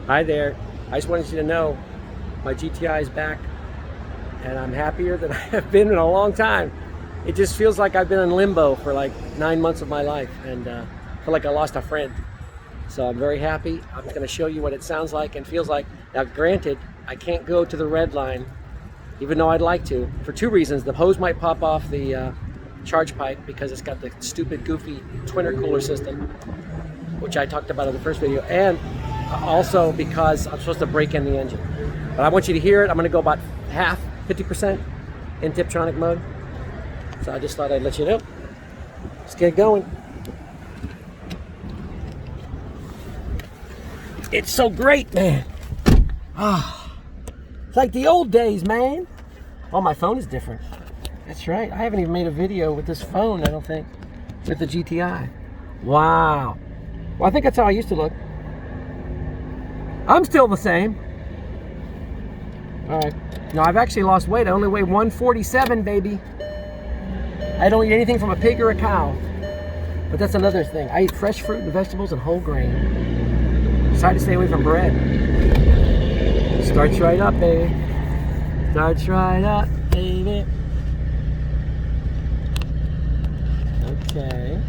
Hi there. I just wanted you to know my GTI is back and I'm happier than I have been in a long time. It just feels like I've been in limbo for like 9 months of my life and I feel like I lost a friend. So I'm very happy. I'm going to show you what it sounds like and feels like. Now granted, I can't go to the red line even though I'd like to for two reasons. The hose might pop off the charge pipe because it's got the stupid goofy twin intercooler system, which I talked about in the first video, and also because I'm supposed to break in the engine. But I want you to hear it. I'm going to go about half, 50% in Tiptronic mode. So I just thought I'd let you know. Let's get going. It's so great, man. Ah, it's like the old days, man. Oh, my phone is different. That's right. I haven't even made a video with this phone, I don't think, with the GTI. Wow. Well, I think that's how I used to look. I'm still the same. All right. Now, I've actually lost weight. I only weigh 147, baby. I don't eat anything from a pig or a cow. But that's another thing. I eat fresh fruit and vegetables and whole grain. Try to stay away from bread. Starts right up, baby. Starts right up, baby. Okay.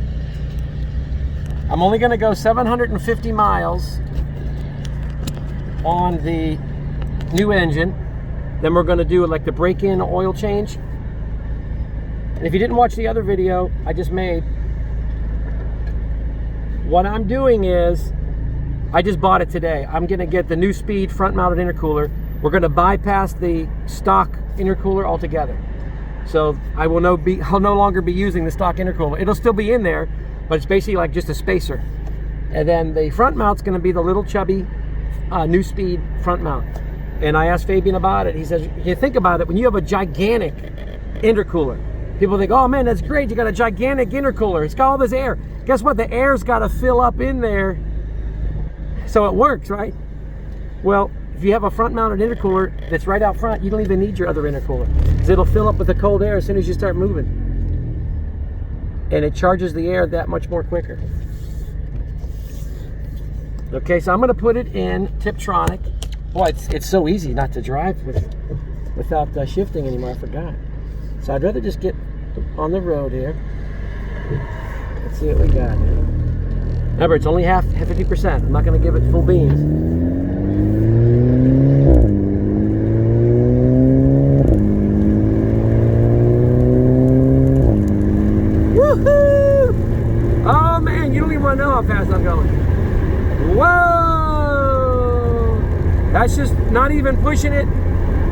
I'm only going to go 750 miles on the new engine. Then we're going to do like the break-in oil change. And if you didn't watch the other video I just made, what I'm doing is, I just bought it today. I'm going to get the Neuspeed front-mounted intercooler. We're going to bypass the stock intercooler altogether. So I'll no longer be using the stock intercooler. It'll still be in there, but it's basically like just a spacer. And then the front mount's going to be the little chubby Neuspeed front mount. And I asked Fabian about it. He says, you think about it, when you have a gigantic intercooler, people think, oh man, that's great, you got a gigantic intercooler, it's got all this air. Guess what? The air's got to fill up in there so it works, right? Well, if you have a front-mounted intercooler that's right out front, you don't even need your other intercooler, because it'll fill up with the cold air as soon as you start moving. And it charges the air that much more quicker. Okay, so I'm going to put it in Tiptronic. Boy, it's so easy not to drive without shifting anymore. I forgot. So I'd rather just get on the road here. Let's see what we got here. Remember, it's only 50%. I'm not going to give it full beans. Woohoo! Oh man, you don't even want to know how fast I'm going. Whoa! That's just not even pushing it.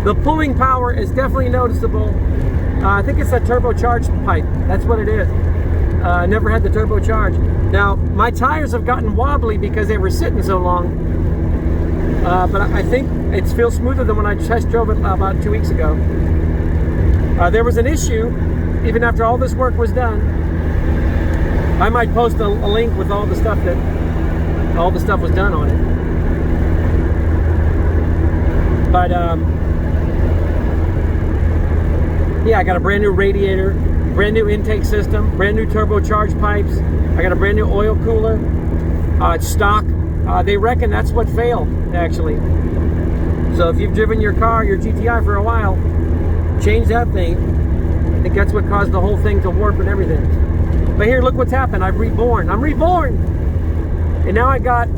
The pulling power is definitely noticeable. I think it's a turbocharged pipe. That's what it is. I never had the turbocharge. Now, my tires have gotten wobbly because they were sitting so long. But I think it feels smoother than when I test drove it about 2 weeks ago. There was an issue, even after all this work was done. I might post a link with all the stuff was done on it. But yeah, I got a brand new radiator, brand new intake system, brand new turbocharged pipes. I got a brand new oil cooler. It's stock. They reckon that's what failed, actually. So if you've driven your car, your GTI for a while, change that thing. I think that's what caused the whole thing to warp and everything. But here, look what's happened. I'm reborn. And now I got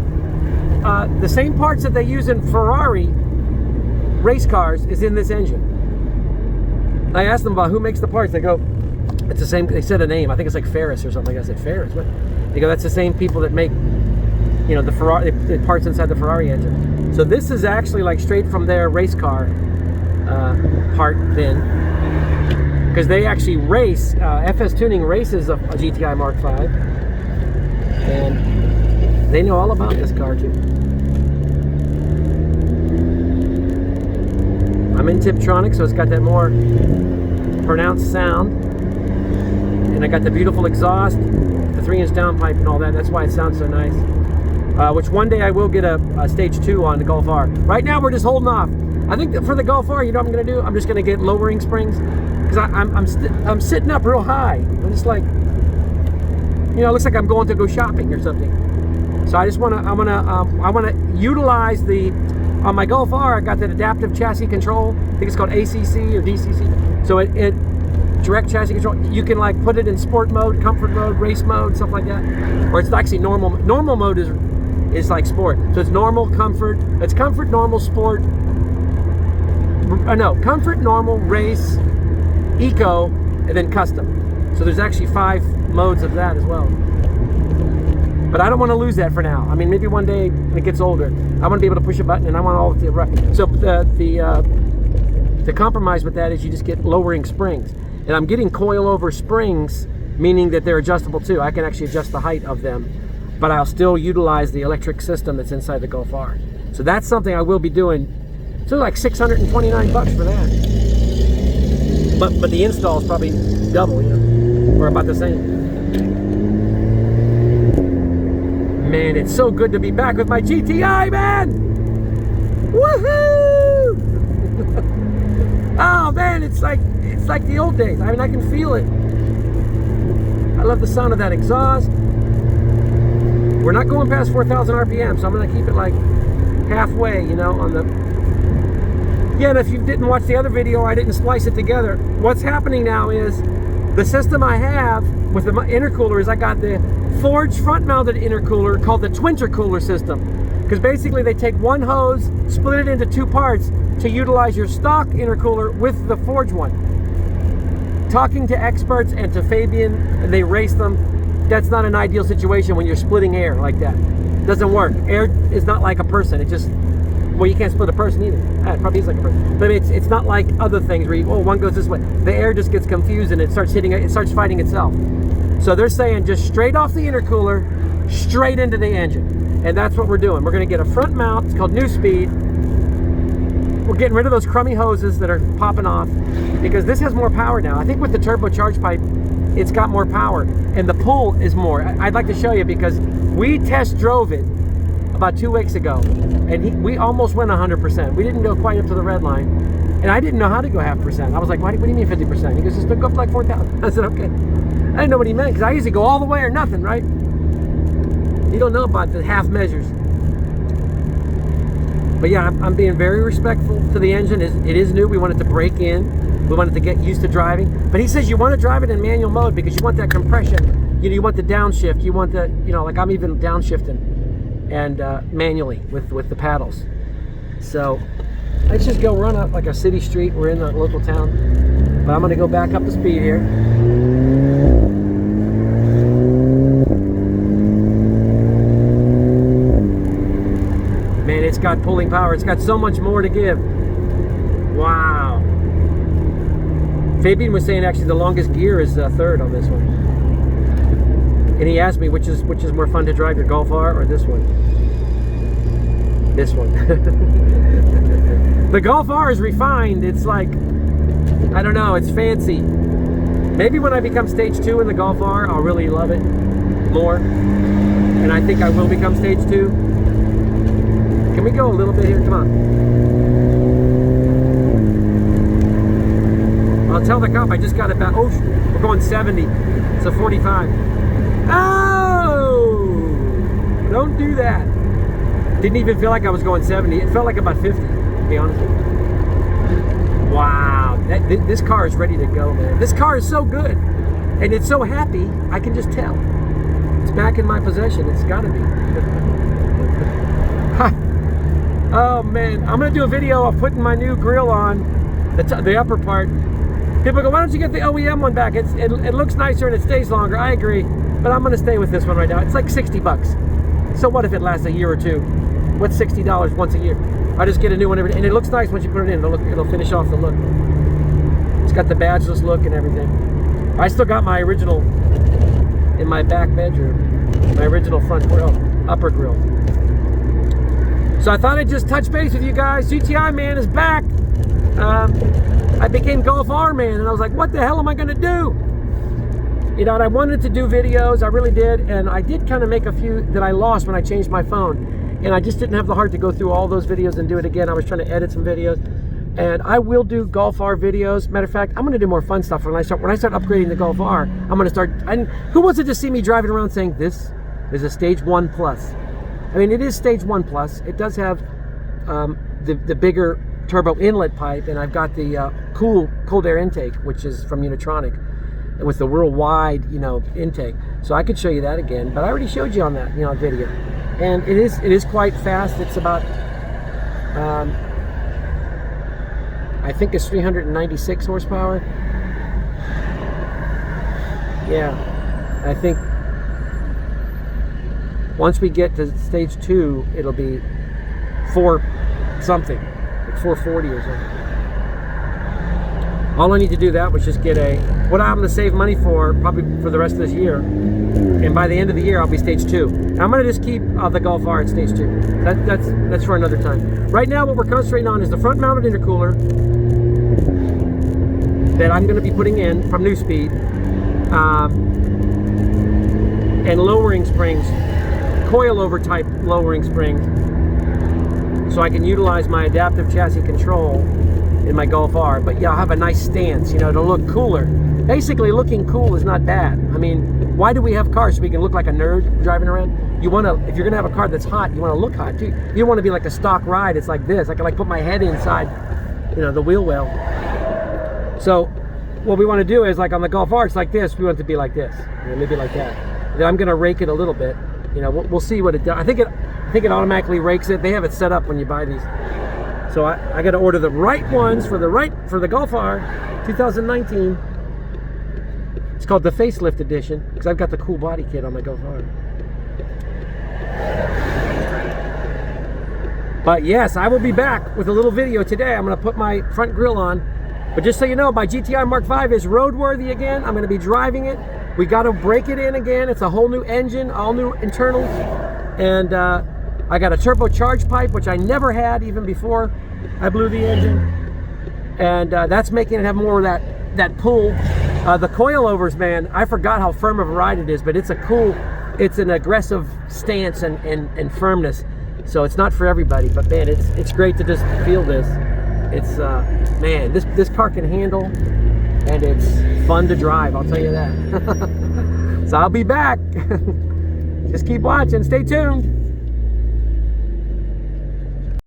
the same parts that they use in Ferrari race cars is in this engine. I asked them about who makes the parts. They go, it's the same. They said a name. I think it's like Ferris or something. I said Ferris. What? They go, that's the same people that make, you know, the Ferrari, the parts inside the Ferrari engine. So this is actually like straight from their race car part bin, because they actually race. FS Tuning races a GTI Mark V, and they know all about this car too. I'm in Tiptronic, so it's got that more pronounced sound. And I got the beautiful exhaust, the 3-inch downpipe and all that. That's why it sounds so nice. Which one day I will get a stage 2 on the Golf R. Right now we're just holding off. I think that for the Golf R, you know what I'm going to do? I'm just going to get lowering springs. Because I'm sitting up real high. I'm just like, you know, it looks like I'm going to go shopping or something. So I just want to, I want to utilize the, on my Golf R, I got that adaptive chassis control. I think it's called ACC or DCC. So it direct chassis control. You can like put it in sport mode, comfort mode, race mode, stuff like that. Or it's actually normal. Normal mode is like sport. So it's normal, comfort. It's comfort, normal, sport. No, comfort, normal, race, eco, and then custom. So there's actually 5 modes of that as well. But I don't want to lose that for now. I mean, maybe one day when it gets older, I want to be able to push a button, and I want all the right. So the compromise with that is you just get lowering springs, and I'm getting coil-over springs, meaning that they're adjustable too. I can actually adjust the height of them, but I'll still utilize the electric system that's inside the Golf R. So that's something I will be doing. So like $629 for that. But the install is probably double, you know, or about the same. Man, it's so good to be back with my GTI, man! Woohoo! Oh man, it's like the old days. I mean, I can feel it. I love the sound of that exhaust. We're not going past 4,000 RPM, so I'm gonna keep it like halfway, you know, on the. Yeah, and if you didn't watch the other video, I didn't splice it together. What's happening now is the system I have with the intercooler is I got the forged front-mounted intercooler called the twintercooler system, because basically they take one hose, split it into 2 parts to utilize your stock intercooler with the forged one. Talking to experts and to Fabian, and they race them, that's not an ideal situation when you're splitting air like that. It doesn't work. Air is not like a person. It just, well, you can't split a person either. It probably is like a person, but it's not like other things where you, oh, one goes this way. The air just gets confused and it starts hitting, it starts fighting itself. So they're saying just straight off the intercooler, straight into the engine. And that's what we're doing. We're going to get a front mount. It's called Neuspeed. We're getting rid of those crummy hoses that are popping off, because this has more power now. I think with the turbocharged pipe, it's got more power and the pull is more. I'd like to show you, because we test drove it about 2 weeks ago, and we almost went 100%. We didn't go quite up to the red line, and I didn't know how to go 0.5%. I was like, what do you mean 50%? He goes, just go up to like 4,000. I said, okay. I didn't know what he meant, because I usually go all the way or nothing, right? You don't know about the half measures. But yeah, I'm being very respectful to the engine. It is new. We want it to break in. We want it to get used to driving. But he says you want to drive it in manual mode because you want that compression. You know, you want the downshift. You want the, you know, like I'm even downshifting and manually with the paddles. So let's just go run up like a city street. We're in the local town. But I'm going to go back up the speed here. Man, it's got pulling power. It's got so much more to give. Wow. Fabian was saying actually the longest gear is third on this one. And he asked me which is more fun to drive, your Golf R or this one. This one. The Golf R is refined. It's like, I don't know, it's fancy. Maybe when I become stage 2 in the Golf R, I'll really love it more. And I think I will become stage 2. Can we go a little bit here? Come on. I'll tell the cop I just got it back. Oh, we're going 70. It's a 45. Oh! Don't do that. Didn't even feel like I was going 70. It felt like about 50, to be honest with you. Wow. This car is ready to go, man. This car is so good. And it's so happy, I can just tell. It's back in my possession. It's got to be. Oh man, I'm gonna do a video of putting my new grill on the upper part. People go, why don't you get the OEM one back? It looks nicer and it stays longer. I agree, but I'm gonna stay with this one right now. It's like $60. So what if it lasts a year or two? What's $60 once a year? I just get a new one every day, and it looks nice once you put it in. It'll finish off the look. It's got the badgeless look and everything. I still got my original in my back bedroom, my original front grill, upper grill. So I thought I'd just touch base with you guys. GTI man is back. I became Golf R man, and I was like, what the hell am I gonna do? You know, and I wanted to do videos, I really did, and I did kind of make a few that I lost when I changed my phone. And I just didn't have the heart to go through all those videos and do it again. I was trying to edit some videos. And I will do Golf R videos. Matter of fact, I'm gonna do more fun stuff when I start upgrading the Golf R. I'm gonna start, and who wants to just see me driving around saying, this is a stage 1 plus? I mean, it is stage 1 plus. It does have the bigger turbo inlet pipe, and I've got the cold air intake, which is from Unitronic, with the worldwide, you know, intake. So I could show you that again, but I already showed you on that, you know, video. And it is quite fast. It's about I think it's 396 horsepower. Yeah, I think once we get to stage 2, it'll be 4 something, like 440 or something. All I need to do that was just get what I'm going to save money for, probably for the rest of this year. And by the end of the year, I'll be stage 2. And I'm going to just keep the Golf R at stage 2. That's for another time. Right now, what we're concentrating on is the front-mounted intercooler that I'm going to be putting in from Neuspeed, and lowering springs, coilover type lowering springs, so I can utilize my adaptive chassis control in my Golf R. But yeah, I'll have a nice stance, you know, to look cooler. Basically, looking cool is not bad. I mean, why do we have cars? So we can look like a nerd driving around? You want to, if you're gonna have a car that's hot, you want to look hot too. You don't want to be like a stock ride. It's like this. I can like put my head inside, you know, the wheel well. So what we want to do is, like on the Golf R, it's like this. We want it to be like this, you know, maybe like that. Then I'm gonna rake it a little bit. You know, we'll see what it does. I think it automatically rakes it. They have it set up when you buy these. So I got to order the right ones for the Golf R 2019. It's called the facelift edition because I've got the cool body kit on my Golf R. But yes, I will be back with a little video today. I'm going to put my front grille on. But just so you know, my GTI Mark V is roadworthy again. I'm going to be driving it. We got to break it in again. It's a whole new engine, all new internals. And I got a turbocharged pipe, which I never had even before I blew the engine. And that's making it have more of that pull. The coilovers, man, I forgot how firm of a ride it is, but it's an aggressive stance and firmness. So it's not for everybody, but man, it's great to just feel this. It's man, this car can handle, and it's fun to drive, I'll tell you that. So I'll be back. Just keep watching, stay tuned.